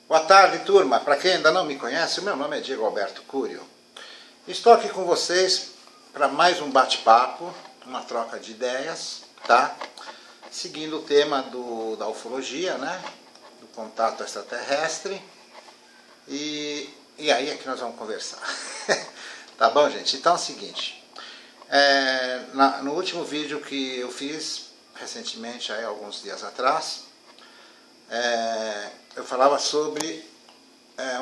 Boa tarde, turma. Para quem ainda não me conhece, o meu nome é Diego Alberto Curio. Estou aqui com vocês para mais um bate-papo, uma troca de ideias, tá? Seguindo o tema da ufologia, né? Do contato extraterrestre. E aí é que nós vamos conversar. Tá bom, gente? Então é o seguinte. No último vídeo que eu fiz recentemente, aí, alguns dias atrás, eu falava sobre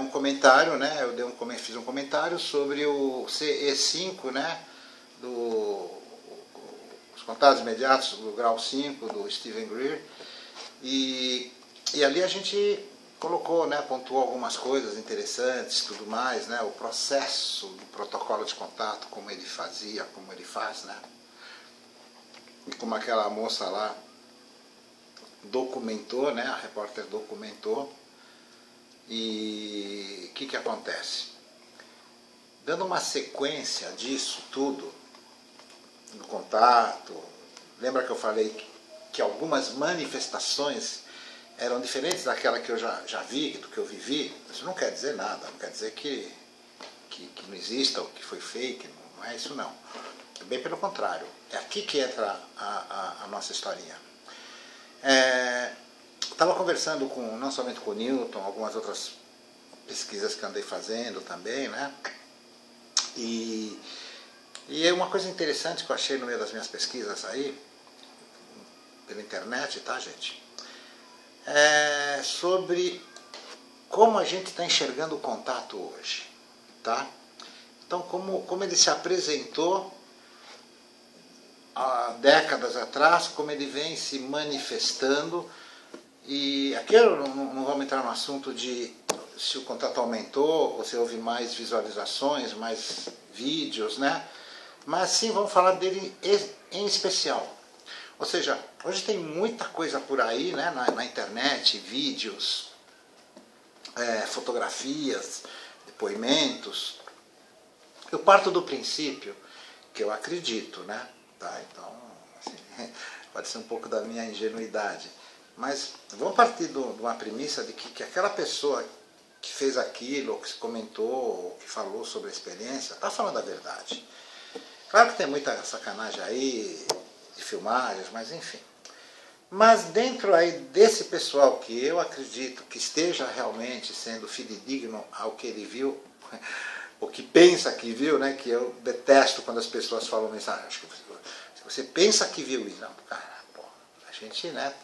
um comentário, né? Eu fiz um comentário sobre o CE5, né? Os contatos imediatos do grau 5 do Steven Greer, e ali a gente colocou, né? Pontuou algumas coisas interessantes, tudo mais, né? O processo do protocolo de contato, como ele fazia, como ele faz, né? E como aquela moça lá documentou, né? A repórter documentou. E o que acontece? Dando uma sequência disso tudo, no contato, lembra que eu falei que algumas manifestações eram diferentes daquela que eu já vi, do que eu vivi? Isso não quer dizer nada, não quer dizer que não exista ou que foi fake, não é isso não. É bem pelo contrário, é aqui que entra a nossa historinha. Estava conversando não somente com o Newton, algumas outras pesquisas que andei fazendo também, né? E é uma coisa interessante que eu achei no meio das minhas pesquisas aí, pela internet, tá, gente? Sobre como a gente está enxergando o contato hoje, tá? Então, como ele se apresentou há décadas atrás, como ele vem se manifestando. E aqui eu não vamos entrar no assunto de se o contato aumentou, ou se houve mais visualizações, mais vídeos, né? Mas sim, vamos falar dele em especial. Ou seja, hoje tem muita coisa por aí, né? Na internet, vídeos, fotografias, depoimentos. Eu parto do princípio que eu acredito, né? Tá? Então, assim, pode ser um pouco da minha ingenuidade. Mas vamos partir de uma premissa de que aquela pessoa que fez aquilo, ou que comentou, ou que falou sobre a experiência, está falando a verdade. Claro que tem muita sacanagem aí, de filmagens, mas enfim. Mas dentro aí desse pessoal que eu acredito que esteja realmente sendo fidedigno ao que ele viu, o que pensa que viu, né? Que eu detesto quando as pessoas falam mensagem. Se você pensa que viu isso, não, cara, pô, a gente, né?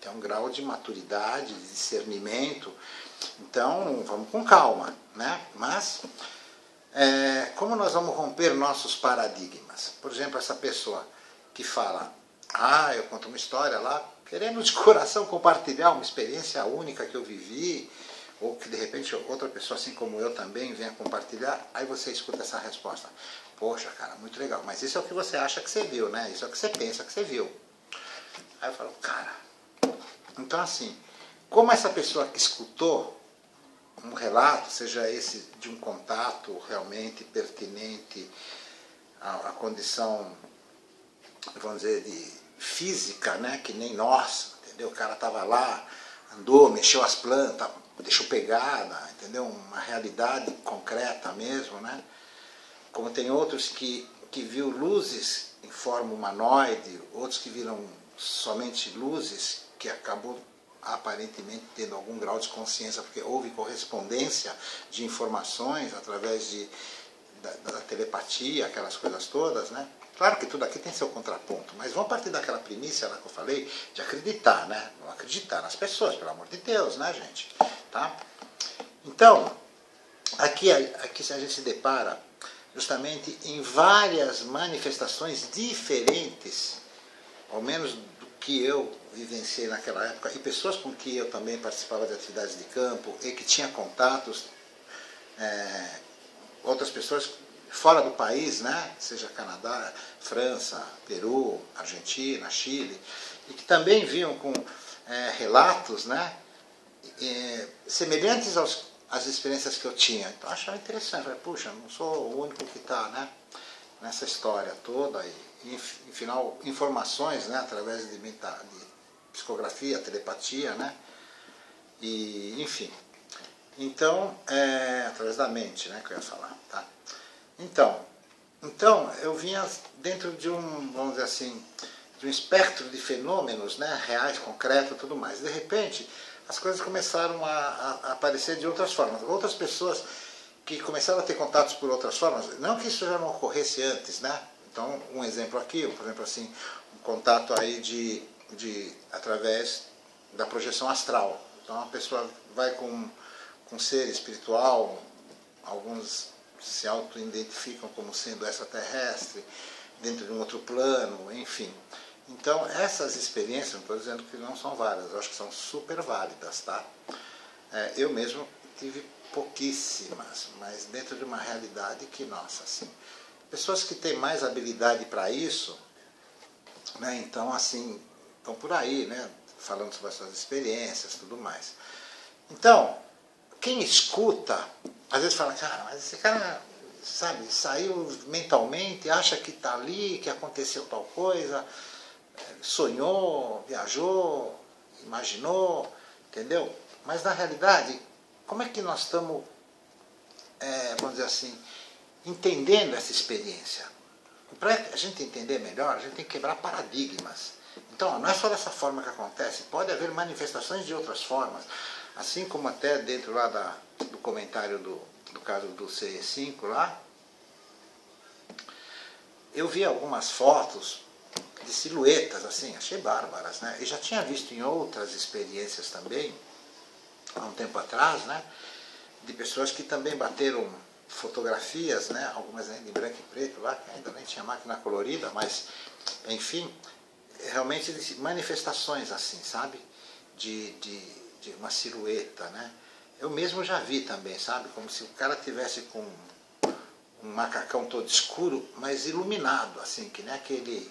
Tem um grau de maturidade, de discernimento, então vamos com calma, né? Mas como nós vamos romper nossos paradigmas? Por exemplo, essa pessoa que fala, eu conto uma história lá, querendo de coração compartilhar uma experiência única que eu vivi, ou que de repente outra pessoa assim como eu também venha compartilhar, aí você escuta essa resposta. Poxa, cara, muito legal, mas isso é o que você acha que você viu, né? Isso é o que você pensa que você viu. Aí eu falo, cara, então assim, como essa pessoa que escutou um relato, seja esse de um contato realmente pertinente à condição, vamos dizer, de física, né, que nem nós, entendeu? O cara estava lá, andou, mexeu as plantas, deixou pegada, entendeu? Uma realidade concreta mesmo, né? Como tem outros que viu luzes em forma humanoide, outros que viram somente luzes, que acabou aparentemente tendo algum grau de consciência, porque houve correspondência de informações através da telepatia, aquelas coisas todas, né? Claro que tudo aqui tem seu contraponto, mas vamos partir daquela premissa lá que eu falei, de acreditar, né? Vamos acreditar nas pessoas, pelo amor de Deus, né, gente? Tá? Então, aqui a gente se depara justamente em várias manifestações diferentes, ao menos do que eu vivenciei naquela época, e pessoas com que eu também participava de atividades de campo e que tinha contatos, outras pessoas fora do país, né? Seja Canadá, França, Peru, Argentina, Chile, e que também vinham com relatos, né? Semelhantes às experiências que eu tinha. Então eu achava interessante, falei, puxa, não sou o único que está, né, nessa história toda, e final, informações, né, através de psicografia, telepatia, né, e enfim. Então, através da mente, né, que eu ia falar, tá? Então, eu vinha dentro de um, vamos dizer assim, de um espectro de fenômenos, né, reais, concretos e tudo mais. De repente, as coisas começaram a aparecer de outras formas. Outras pessoas que começaram a ter contatos por outras formas, não que isso já não ocorresse antes, né? Então, um exemplo aqui, por exemplo assim, um contato aí através da projeção astral. Então, a pessoa vai com um ser espiritual, alguns se auto-identificam como sendo extraterrestre, dentro de um outro plano, enfim. Então, essas experiências, não estou dizendo que não são válidas, eu acho que são super válidas, tá? Eu mesmo tive pouquíssimas, mas dentro de uma realidade que, nossa, assim, pessoas que têm mais habilidade para isso, né, então, assim, estão por aí, né, falando sobre as suas experiências, tudo mais. Então, quem escuta, às vezes fala, cara, mas esse cara, sabe, saiu mentalmente, acha que está ali, que aconteceu tal coisa, sonhou, viajou, imaginou, entendeu? Mas na realidade, como é que nós estamos, vamos dizer assim, entendendo essa experiência? Para a gente entender melhor, a gente tem que quebrar paradigmas. Então, não é só dessa forma que acontece, pode haver manifestações de outras formas, assim como até dentro lá do comentário do caso do CE5 lá, eu vi algumas fotos de silhuetas, assim, achei bárbaras, né? E já tinha visto em outras experiências também, há um tempo atrás, né? De pessoas que também bateram fotografias, né? Algumas de branco e preto lá, que ainda nem tinha máquina colorida, mas, enfim, realmente manifestações assim, sabe? De uma silhueta, né? Eu mesmo já vi também, sabe? Como se o cara tivesse com um macacão todo escuro, mas iluminado, assim, que nem aquele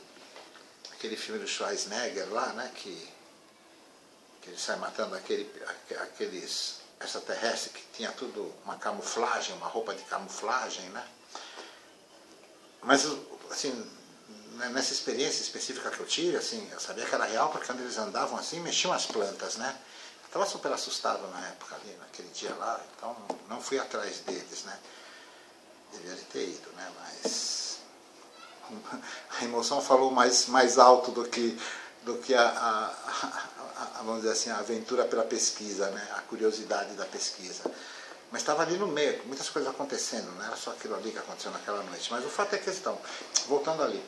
filme do Schwarzenegger lá, né? Que ele sai matando aqueles extraterrestres que tinha tudo uma camuflagem, uma roupa de camuflagem, né? Mas, assim, nessa experiência específica que eu tive, assim, eu sabia que era real, porque quando eles andavam assim, mexiam as plantas, né? Eu estava super assustado na época ali, naquele dia lá, então não fui atrás deles, né? Devia ter ido, né? Mas a emoção falou mais alto do que vamos dizer assim, a aventura pela pesquisa, né? A curiosidade da pesquisa. Mas estava ali no meio, muitas coisas acontecendo, não era só aquilo ali que aconteceu naquela noite. Mas o fato é questão, voltando ali.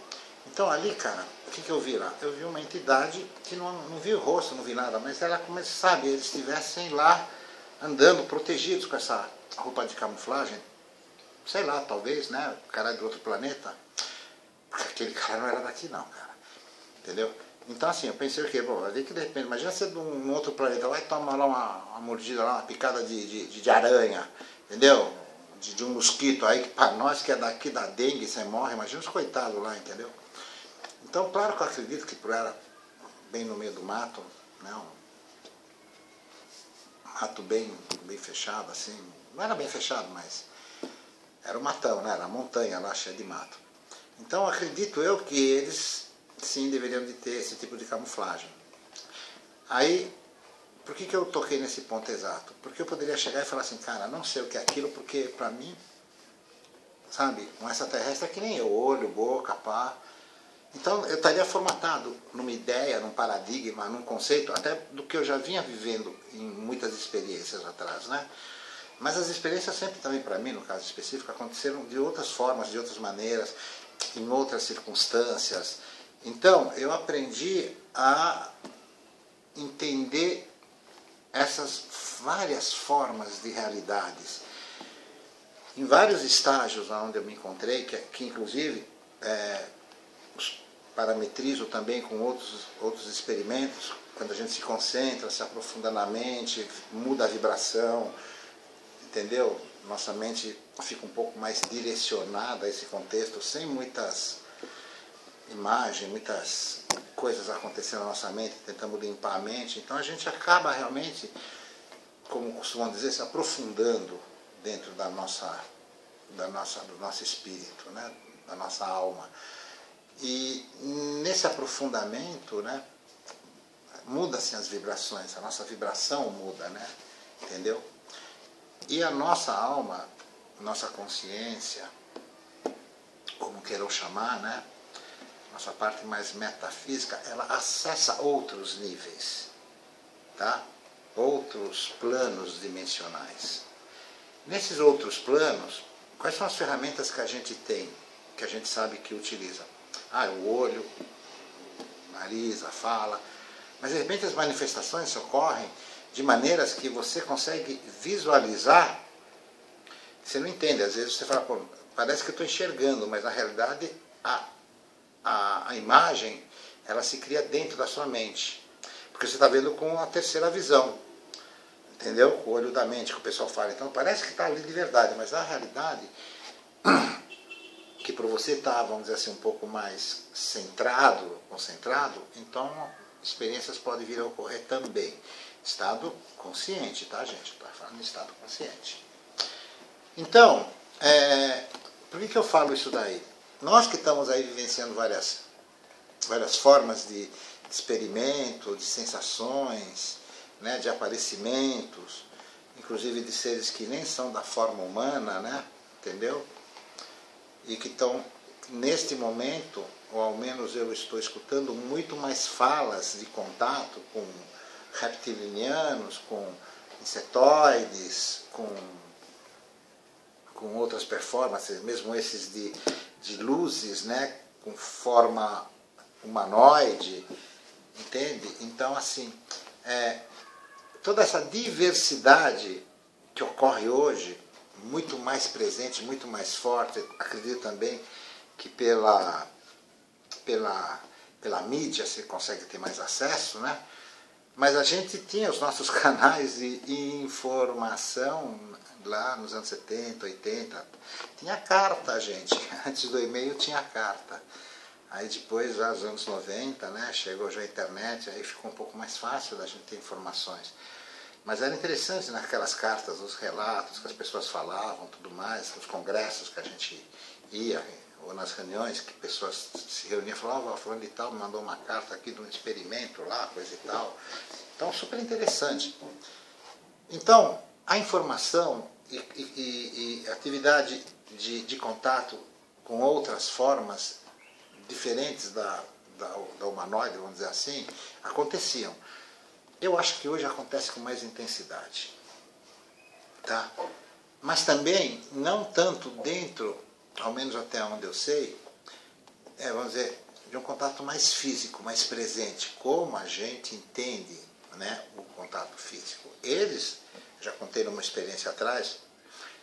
Então ali, cara, o que eu vi lá? Eu vi uma entidade que não vi o rosto, não vi nada, mas ela, como sabe, eles estivessem lá andando, protegidos com essa roupa de camuflagem, sei lá, talvez, né? O cara é de outro planeta. Porque aquele cara não era daqui não, cara. Entendeu? Então assim, eu pensei o quê? Bom, ali que de repente, imagina você de um outro planeta, vai tomar lá uma mordida, lá, uma picada de aranha, entendeu? De um mosquito aí, que para nós que é daqui da dengue, você morre, imagina os coitados lá, entendeu? Então, claro que eu acredito que por era bem no meio do mato, né? Um mato bem fechado, assim, não era bem fechado, mas era um matão, né? Era uma montanha lá cheia de mato. Então, acredito eu que eles, sim, deveriam de ter esse tipo de camuflagem. Aí, por que eu toquei nesse ponto exato? Porque eu poderia chegar e falar assim, cara, não sei o que é aquilo, porque para mim, sabe, um extraterrestre é que nem eu, olho, boca, pá. Então, eu estaria formatado numa ideia, num paradigma, num conceito, até do que eu já vinha vivendo em muitas experiências atrás, né? Mas as experiências sempre também, para mim, no caso específico, aconteceram de outras formas, de outras maneiras, em outras circunstâncias. Então, eu aprendi a entender essas várias formas de realidades. Em vários estágios onde eu me encontrei, que inclusive parametrizo também com outros experimentos, quando a gente se concentra, se aprofunda na mente, muda a vibração, entendeu? Nossa mente fica um pouco mais direcionada a esse contexto, sem muitas imagens, muitas coisas acontecendo na nossa mente, tentamos limpar a mente. Então a gente acaba realmente, como costumam dizer, se aprofundando dentro do nosso espírito, né? Da nossa alma. E nesse aprofundamento, né, muda-se as vibrações, a nossa vibração muda, né? Entendeu? E a nossa alma, nossa consciência, como queiram chamar, né? Nossa parte mais metafísica, ela acessa outros níveis, tá? Outros planos dimensionais. Nesses outros planos, quais são as ferramentas que a gente tem, que a gente sabe que utiliza? O olho, o nariz, a fala. Mas de repente as manifestações ocorrem de maneiras que você consegue visualizar. Você não entende, às vezes você fala, pô, parece que eu estou enxergando, mas na realidade a imagem, ela se cria dentro da sua mente. Porque você está vendo com a terceira visão, entendeu? Com o olho da mente, que o pessoal fala. Então parece que está ali de verdade, mas na realidade, que para você estar, vamos dizer assim, um pouco mais centrado, concentrado, então experiências podem vir a ocorrer também. Estado consciente, tá, gente? Estou falando de estado consciente. Então, por que eu falo isso daí? Nós que estamos aí vivenciando várias formas de experimento, de sensações, né, de aparecimentos, inclusive de seres que nem são da forma humana, né, entendeu? E que estão, neste momento, ou ao menos eu estou escutando muito mais falas de contato com reptilianos, com insetoides, com outras performances, mesmo esses de luzes, né, com forma humanoide, entende? Então, assim, toda essa diversidade que ocorre hoje, muito mais presente, muito mais forte, acredito também que pela mídia você consegue ter mais acesso, né? Mas a gente tinha os nossos canais de informação lá nos anos 70, 80. Tinha carta, gente. Antes do e-mail tinha carta. Aí depois, já nos anos 90, né, chegou já a internet, aí ficou um pouco mais fácil da gente ter informações. Mas era interessante naquelas cartas, os relatos que as pessoas falavam, tudo mais, os congressos que a gente ia, ou nas reuniões que pessoas se reuniam e falavam, falando de tal, me mandou uma carta aqui de um experimento lá, coisa e tal. Então, super interessante. Então, a informação e atividade de contato com outras formas diferentes da humanoide, vamos dizer assim, aconteciam. Eu acho que hoje acontece com mais intensidade. Tá? Mas também, não tanto dentro, ao menos até onde eu sei, vamos dizer, de um contato mais físico, mais presente, como a gente entende, né, o contato físico. Eles, já contei numa experiência atrás,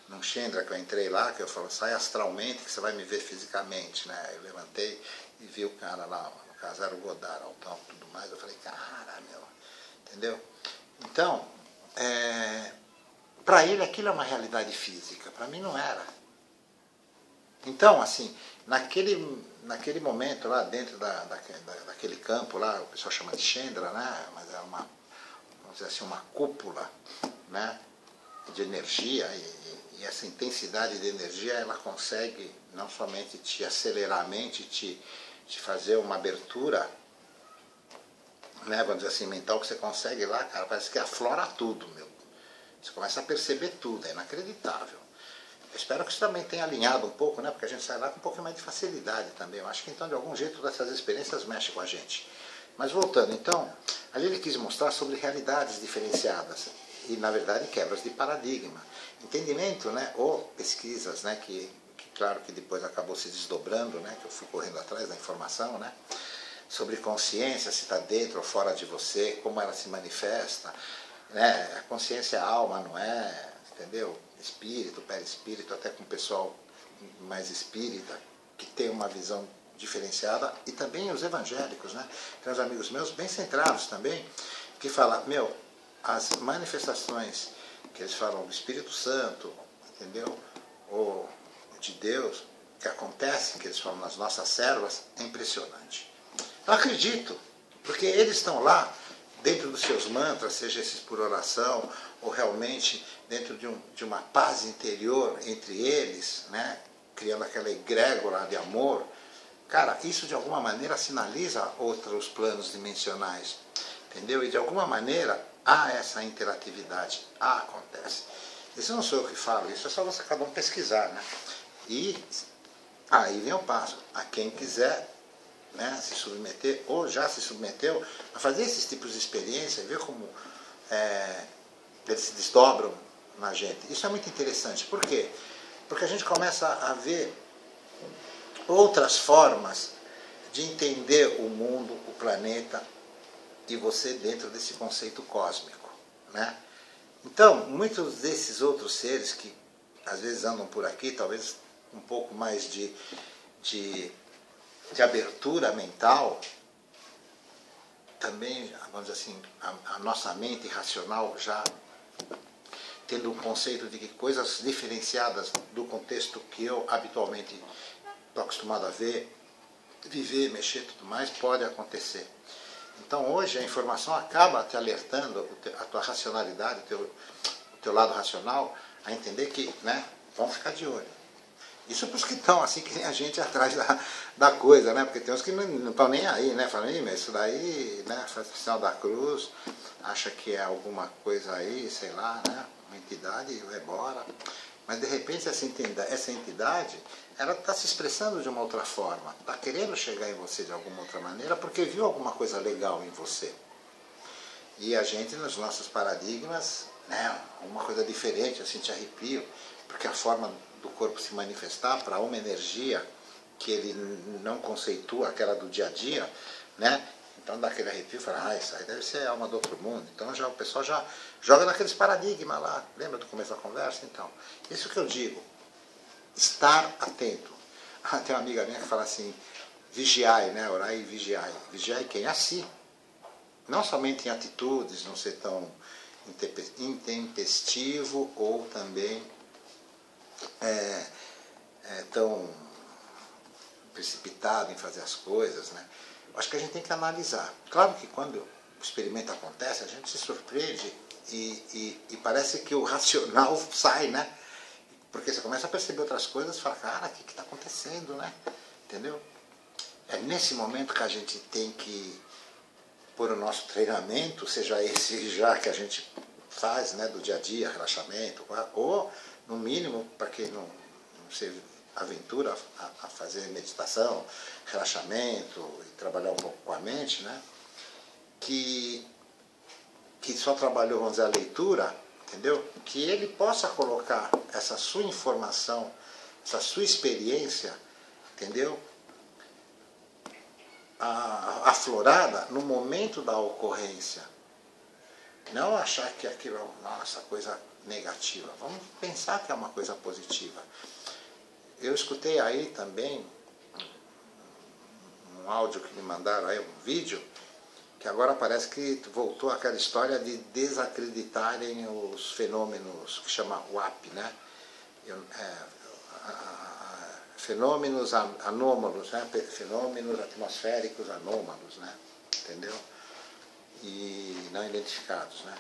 num Chendra que eu entrei lá, que eu falo, sai astralmente que você vai me ver fisicamente, né? Eu levantei e vi o cara lá, no caso era o Godard, altão e tudo mais, eu falei, cara, meu, entendeu? Então, para ele aquilo é uma realidade física, para mim não era. Então, assim, naquele momento lá dentro daquele campo lá, o pessoal chama de Chendra, né? Mas é uma, vamos dizer assim, uma cúpula, né, de energia, e essa intensidade de energia, ela consegue não somente te acelerar a mente, te fazer uma abertura, né, vamos dizer assim, mental, que você consegue lá, cara, parece que aflora tudo, meu. Você começa a perceber tudo, é inacreditável. Eu espero que isso também tenha alinhado um pouco, né, porque a gente sai lá com um pouco mais de facilidade também. Eu acho que então, de algum jeito, essas experiências mexem com a gente. Mas voltando, então, ali ele quis mostrar sobre realidades diferenciadas e, na verdade, quebras de paradigma. Entendimento, né, ou pesquisas, né, que claro que depois acabou se desdobrando, né, que eu fui correndo atrás da informação, né, sobre consciência, se está dentro ou fora de você, como ela se manifesta, né, a consciência é alma, não é, entendeu? Espírito, perispírito, até com o pessoal mais espírita, que tem uma visão diferenciada, e também os evangélicos, né? Tem uns amigos meus bem centrados também, que falam, meu, as manifestações que eles falam do Espírito Santo, entendeu? Ou de Deus, que acontecem, que eles falam nas nossas células, é impressionante. Eu acredito, porque eles estão lá, dentro dos seus mantras, seja esses por oração, ou realmente dentro de uma paz interior entre eles, né? Criando aquela egrégora de amor. Cara, isso de alguma maneira sinaliza outros planos dimensionais, entendeu? E de alguma maneira há essa interatividade, acontece. Isso não sou eu que falo, isso é só você cada um pesquisar, né? E aí vem o passo. A quem quiser, né, se submeter, ou já se submeteu, a fazer esses tipos de experiência, ver como eles se desdobram na gente. Isso é muito interessante. Por quê? Porque a gente começa a ver outras formas de entender o mundo, o planeta e você dentro desse conceito cósmico, né? Então, muitos desses outros seres que às vezes andam por aqui, talvez um pouco mais de abertura mental, também, vamos dizer assim, a nossa mente racional já tendo um conceito de que coisas diferenciadas do contexto que eu habitualmente estou acostumado a ver, viver, mexer e tudo mais, pode acontecer. Então hoje a informação acaba te alertando a tua racionalidade, o teu lado racional, a entender que, né, vão ficar de olho. Isso para os que estão assim, que nem a gente atrás da coisa, né? Porque tem uns que não estão nem aí, né? Falam, mas isso daí, né? Faz o sinal da cruz, acha que é alguma coisa aí, sei lá, né? Uma entidade e vai embora. Mas de repente essa entidade, ela está se expressando de uma outra forma, está querendo chegar em você de alguma outra maneira porque viu alguma coisa legal em você. E a gente, nos nossos paradigmas, né, uma coisa diferente, assim, te arrepio, porque a forma do corpo se manifestar para uma energia que ele não conceitua, aquela do dia a dia, né? Então dá aquele arrepio e fala, isso aí deve ser alma do outro mundo. Então já, o pessoal já joga naqueles paradigmas lá. Lembra do começo da conversa? Então, isso que eu digo, estar atento. Tem uma amiga minha que fala assim, vigiai, né? Orai e vigiai. Vigiai quem? A si. Não somente em atitudes, não ser tão intempestivo ou também tão precipitado em fazer as coisas, né? Acho que a gente tem que analisar. Claro que quando o experimento acontece, a gente se surpreende e parece que o racional sai, né? Porque você começa a perceber outras coisas e fala, cara, o que está acontecendo, né? Entendeu? É nesse momento que a gente tem que pôr o nosso treinamento, seja esse já que a gente faz, né, do dia a dia, relaxamento, ou no mínimo, para quem não se aventura a fazer meditação, relaxamento e trabalhar um pouco com a mente, né, que só trabalhou, vamos dizer, a leitura, entendeu? Que ele possa colocar essa sua informação, essa sua experiência, entendeu? Aflorada no momento da ocorrência. Não achar que aquilo é nossa coisa negativa. Vamos pensar que é uma coisa positiva. Eu escutei aí também um áudio que me mandaram aí, um vídeo, que agora parece que voltou aquela história de desacreditarem os fenômenos que chama WAP, né? Fenômenos anômalos, né? Fenômenos atmosféricos anômalos, né? Entendeu? E não identificados, né?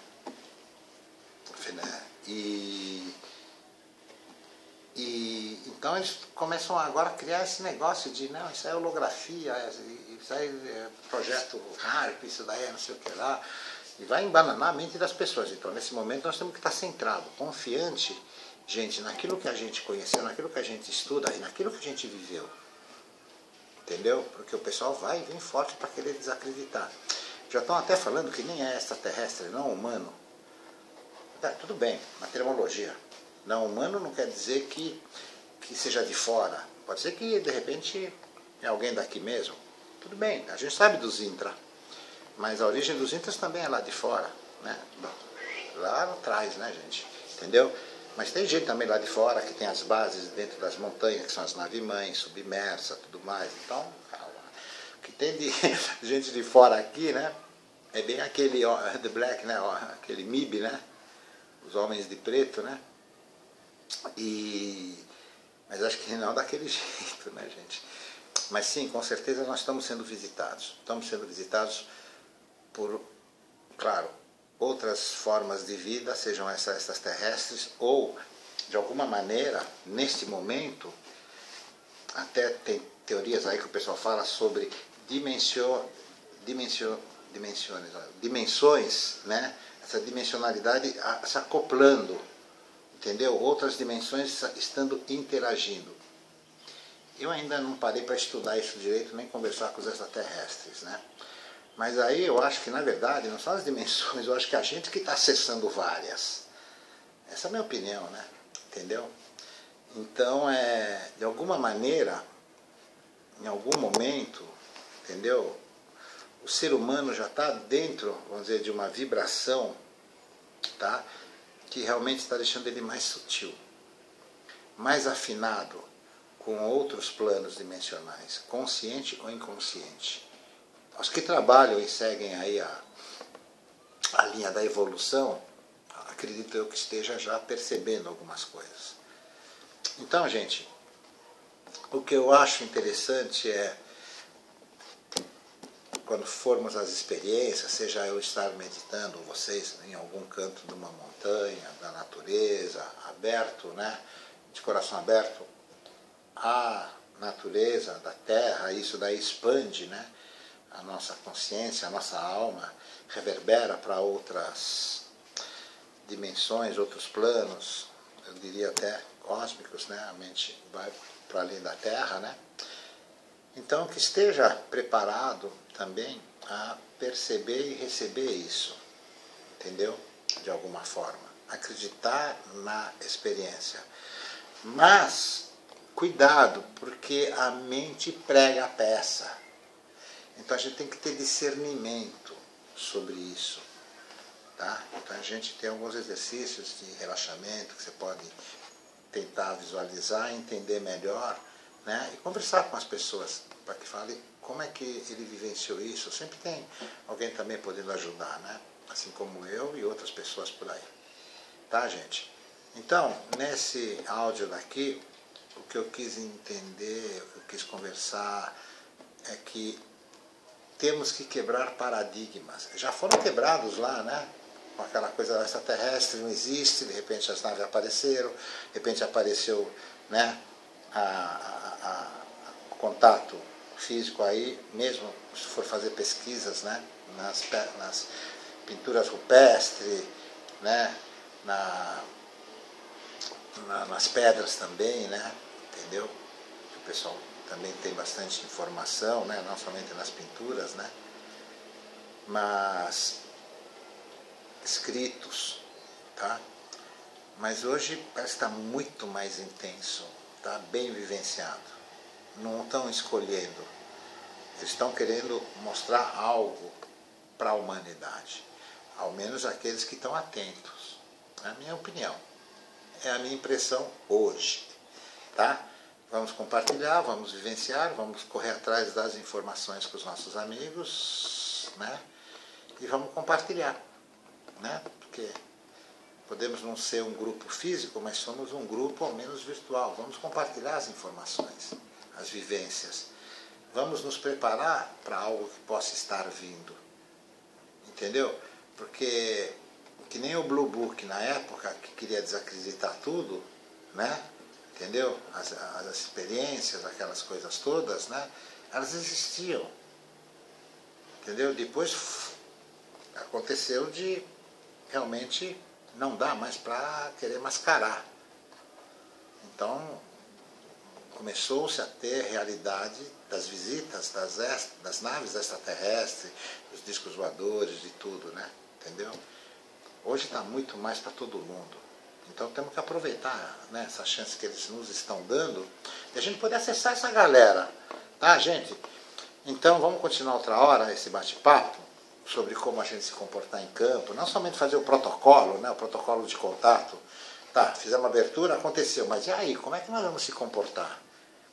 Então eles começam agora a criar esse negócio de, não, isso é holografia, isso aí é projeto HARP, isso daí é não sei o que lá, e vai embananar a mente das pessoas. Então nesse momento nós temos que estar centrado, confiante, gente, naquilo que a gente conheceu, naquilo que a gente estuda e naquilo que a gente viveu. Entendeu? Porque o pessoal vai vir forte para querer desacreditar. Já estão até falando que nem é extraterrestre, não humano. Tá, tudo bem, na terminologia. Não humano não quer dizer que seja de fora. Pode ser que, de repente, é alguém daqui mesmo. Tudo bem, a gente sabe dos intra. Mas a origem dos intras também é lá de fora, né? Lá atrás, né, gente? Entendeu? Mas tem gente também lá de fora que tem as bases dentro das montanhas, que são as naves-mães, submersa, tudo mais. Então, o que tem de gente de fora aqui, né? É bem aquele The Black, né? Aquele MIB, né? Os homens de preto, né? Mas acho que não daquele jeito, né, gente? Mas sim, com certeza nós estamos sendo visitados. Estamos sendo visitados por, claro, outras formas de vida, sejam essas terrestres, ou, de alguma maneira, neste momento, até tem teorias aí que o pessoal fala sobre dimensões, né? Essa dimensionalidade se acoplando, entendeu? Outras dimensões estando interagindo. Eu ainda não parei para estudar isso direito, nem conversar com os extraterrestres, né? Mas aí eu acho que, na verdade, não são as dimensões, eu acho que a gente que está acessando várias. Essa é a minha opinião, né? Entendeu? Então, de alguma maneira, em algum momento, entendeu? O ser humano já está dentro, vamos dizer, de uma vibração, tá? Que realmente está deixando ele mais sutil, mais afinado com outros planos dimensionais, consciente ou inconsciente. Os que trabalham e seguem aí a linha da evolução, acredito eu que esteja já percebendo algumas coisas. Então, gente, o que eu acho interessante é, quando formos às experiências, seja eu estar meditando, vocês em algum canto de uma montanha, da natureza, aberto, né, de coração aberto, a natureza da Terra, isso daí expande, né, a nossa consciência, a nossa alma, reverbera para outras dimensões, outros planos, eu diria até cósmicos, né, a mente vai para além da Terra, né. Então, que esteja preparado também a perceber e receber isso, entendeu? De alguma forma. Acreditar na experiência. Mas, cuidado, porque a mente prega a peça. Então, a gente tem que ter discernimento sobre isso. Tá? Então, a gente tem alguns exercícios de relaxamento que você pode tentar visualizar, entender melhor, né? E conversar com as pessoas para que fale como é que ele vivenciou isso. Sempre tem alguém também podendo ajudar, né? Assim como eu e outras pessoas por aí. Tá, gente? Então, nesse áudio daqui, o que eu quis entender, o que eu quis conversar é que temos que quebrar paradigmas. Já foram quebrados lá, né? Com aquela coisa extraterrestre, não existe, de repente as naves apareceram, de repente apareceu, né, o contato físico aí, mesmo se for fazer pesquisas, né, nas pinturas rupestres, né, nas pedras também, né, entendeu? O pessoal também tem bastante informação, né, não somente nas pinturas, né, mas escritos, tá? Mas hoje parece que está muito mais intenso, tá? Bem vivenciado. Não estão escolhendo, eles estão querendo mostrar algo para a humanidade, ao menos aqueles que estão atentos. É a minha opinião, é a minha impressão hoje, tá? Vamos compartilhar, vamos vivenciar, vamos correr atrás das informações com os nossos amigos, né? E vamos compartilhar, né? Porque podemos não ser um grupo físico, mas somos um grupo ao menos virtual. Vamos compartilhar as informações, as vivências. Vamos nos preparar para algo que possa estar vindo. Entendeu? Porque, que nem o Blue Book na época, que queria desacreditar tudo, né? Entendeu? As experiências, aquelas coisas todas, né? Elas existiam. Entendeu? Depois aconteceu de realmente não dá mais para querer mascarar. Então, começou-se a ter realidade das visitas, das naves extraterrestres, dos discos voadores, de tudo, né? Entendeu? Hoje está muito mais para todo mundo. Então temos que aproveitar, né, essa chance que eles nos estão dando e a gente poder acessar essa galera. Tá, gente? Então vamos continuar outra hora esse bate-papo sobre como a gente se comportar em campo, não somente fazer o protocolo, né, o protocolo de contato. Tá, fizemos uma abertura, aconteceu, mas e aí, como é que nós vamos se comportar?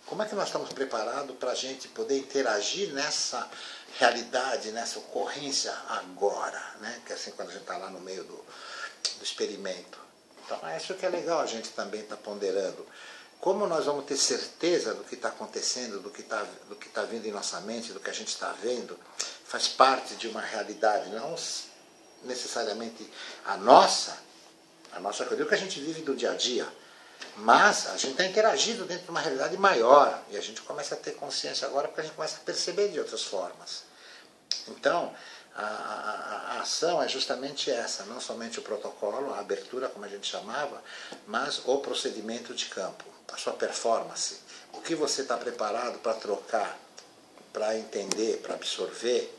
Como é que nós estamos preparados para a gente poder interagir nessa realidade, nessa ocorrência agora, né? Que é assim quando a gente está lá no meio do experimento. Então é isso que é legal, a gente também está ponderando. Como nós vamos ter certeza do que está acontecendo, do que está vindo em nossa mente, do que a gente está vendo, faz parte de uma realidade, não necessariamente a nossa, que eu digo que a gente vive do dia a dia, mas a gente está interagindo dentro de uma realidade maior, e a gente começa a ter consciência agora porque a gente começa a perceber de outras formas. Então, A ação é justamente essa, não somente o protocolo, a abertura, como a gente chamava, mas o procedimento de campo, a sua performance. O que você está preparado para trocar, para entender, para absorver,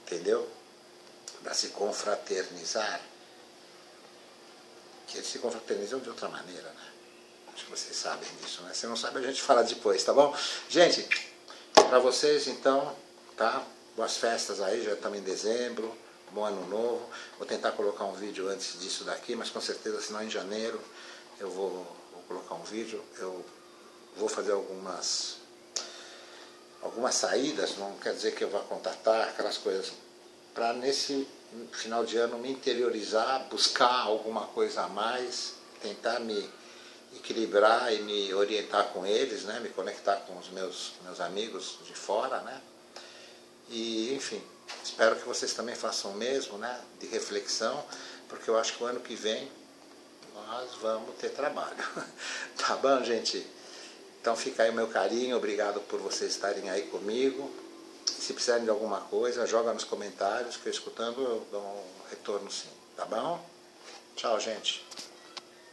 entendeu? Para se confraternizar. Que eles se confraternizam de outra maneira, né? Acho que vocês sabem disso, né? Se não sabe, a gente fala depois, tá bom? Gente, para vocês, então, tá? Boas festas aí, já estamos em dezembro, bom ano novo. Vou tentar colocar um vídeo antes disso daqui, mas com certeza, senão em janeiro eu vou colocar um vídeo. Eu vou fazer algumas saídas, não quer dizer que eu vá contatar aquelas coisas, para nesse final de ano me interiorizar, buscar alguma coisa a mais, tentar me equilibrar e me orientar com eles, né? Me conectar com os meus amigos de fora, né? E, enfim, espero que vocês também façam o mesmo, né? De reflexão, porque eu acho que o ano que vem nós vamos ter trabalho. Tá bom, gente? Então fica aí o meu carinho, obrigado por vocês estarem aí comigo. Se precisarem de alguma coisa, joga nos comentários, que eu escutando eu dou um retorno sim, tá bom? Tchau, gente.